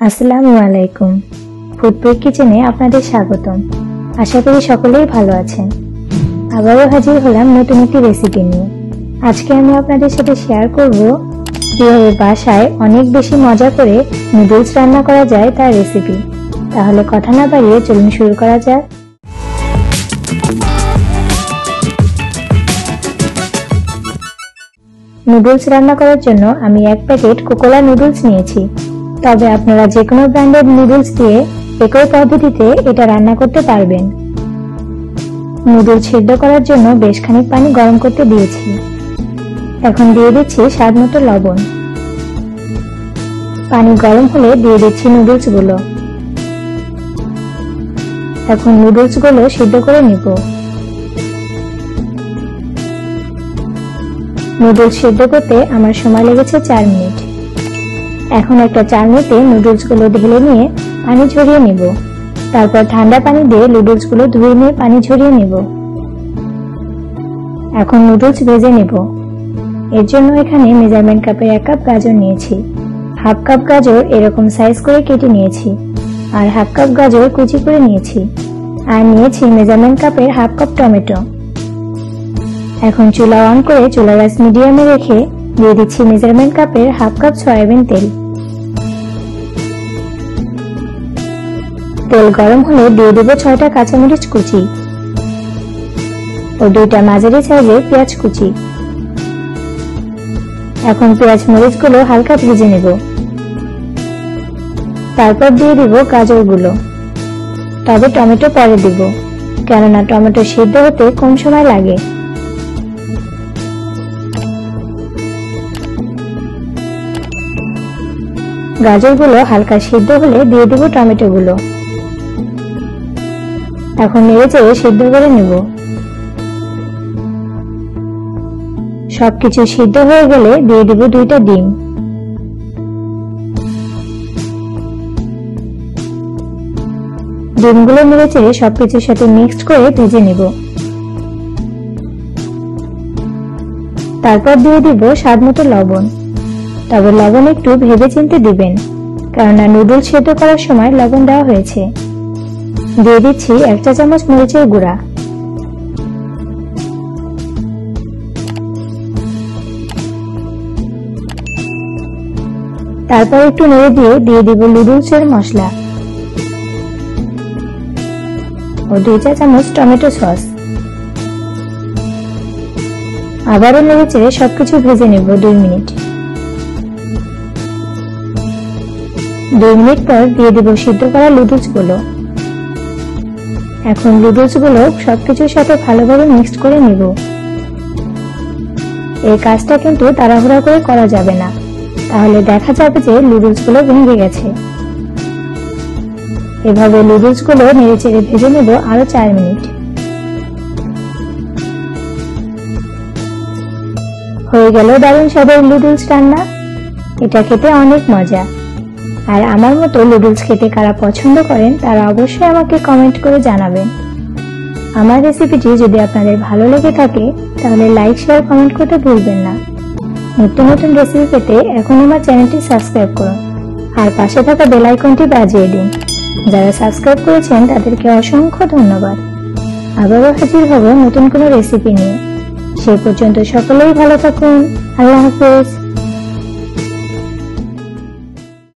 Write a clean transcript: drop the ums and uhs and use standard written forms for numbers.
আসসালামু আলাইকুম। ফুডপ্রিক কিচেনে আপনাদের স্বাগতম। আশা করি সকলেই ভালো আছেন। আবারও হাজির হলাম নতুন একটি রেসিপি নিয়ে। আজকে আমি আপনাদের সাথে শেয়ার করব কিভাবে বাসায় অনেক বেশি মজা করে নুডলস রান্না করা যায় তার রেসিপি। তাহলে কথা না বাড়িয়ে চলুন শুরু করা যাক। নুডলস রান্না করার জন্য আমি 1 প্যাকেট কোকোলা নুডলস নিয়েছি। তবে আপনারা যে কোনো ব্র্যান্ডের নুডলস দিয়ে একই পদ্ধতিতে এটা রান্না করতে পারবেন। নুডলস সিদ্ধ করার জন্য বেশ খানিক পানি গরম করতে দিয়েছি। এখন দিয়ে দিচ্ছি স্বাদ মতো লবণ। পানি গরম হলে দিয়ে দিচ্ছি নুডলসগুলো। এখন নুডলসগুলো সিদ্ধ করে নিব। নুডলস সিদ্ধ করতে আমার সময় লেগেছে 4 মিনিট। এখন একটা চালনিতে নুডলসগুলো ঢেলে নিয়ে পানি ঝরিয়ে নিব। তারপর ঠান্ডা পানি দিয়ে নুডলসগুলো ধুয়ে নিয়ে পানি ঝরিয়ে নিব। এখন নুডলস ভেজে নিব। এর জন্য এখানে মেজারমেন্ট কাপের 1 কাপ গাজর নিয়েছি। হাফ কাপ গাজর এরকম সাইজ করে কেটে নিয়েছি, আর হাফ কাপ গাজর কুচি করে নিয়েছি, আর নিয়েছি মেজারমেন্ট কাপের হাফ কাপ টমেটো। এখন চুলা অন করে চুলার আঁচ মিডিয়ামে রেখে দিয়ে দিচ্ছি মেজারমেন্ট কাপের হাফ কাপ সয়াবিন তেল। তেল গরম হলে দিয়ে দেব 6টা কাঁচামরিচ কুচি ও 2টা মাঝারি সাইজের পেঁয়াজ কুচি। এখন পেঁয়াজ মরিচগুলো হালকা ভেজে নেব। তারপর দিয়ে দিব গাজরগুলো, তবে টমেটো পরে দিব, কেননা টমেটো সিদ্ধ হতে কম সময় লাগে। গাজরগুলো হালকা সিদ্ধ হলে দিয়ে দেব টমেটোগুলো। এখন নেড়েচেড়ে সিদ্ধ করে নেব। সবকিছু সিদ্ধ হয়ে গেলে দিয়ে দেব 2টা ডিম। ডিমগুলো নেড়েচেড়ে সবকিছুর সাথে মিক্সড করে ভেজে নেব। তারপর দিয়ে দিব স্বাদ মতো লবণ। তবে লবণ একটু ভেবে চিন্তে দিবেন, কেননা নুডলস সিদ্ধ করার সময় লবণ দেওয়া হয়েছে। দিয়ে দিচ্ছি 1 চা চামচ মরিচের গুঁড়া। তারপর একটু নেড়ে দিয়ে দিব নুডলসের মশলা ও 2 চা চামচ টমেটো সস। আবারও নেড়েচেড়ে সবকিছু ভেজে নেব 2 মিনিট। 2 মিনিট পর দিয়ে দেব সিদ্ধ করা নুডলসগুলো। এখন নুডলসগুলো সবকিছুর সাথে ভালোভাবে মিক্সড করে নেব। এই কাজটা কিন্তু তাড়াহুড়া করে করা যাবে না, তাহলে দেখা যাবে যে নুডলসগুলো ভেঙে গেছে। এভাবে নুডলসগুলো নেড়েচেড়ে ভেজে নেব আরো 4 মিনিট। হয়ে গেল দারুণ স্বাদের নুডলস রান্না। এটা খেতে অনেক মজা। আর আমার মতো নুডলস খেতে কারা পছন্দ করেন তারা অবশ্যই আমাকে কমেন্ট করে জানাবেন। আমার রেসিপিটি যদি আপনাদের ভালো লেগে থাকে তাহলে লাইক, শেয়ার, কমেন্ট করতে ভুলবেন না। নিত্য নতুন রেসিপি পেতে এখন আমার চ্যানেলটি সাবস্ক্রাইব করুন আর পাশে থাকা বেল আইকনটি বাজিয়ে দিন। যারা সাবস্ক্রাইব করেছেন তাদেরকে অসংখ্য ধন্যবাদ। আবারও হাজির হব নতুন কোনো রেসিপি নিয়ে। সেই পর্যন্ত সকলেই ভালো থাকুন। আল্লাহ হাফেজ।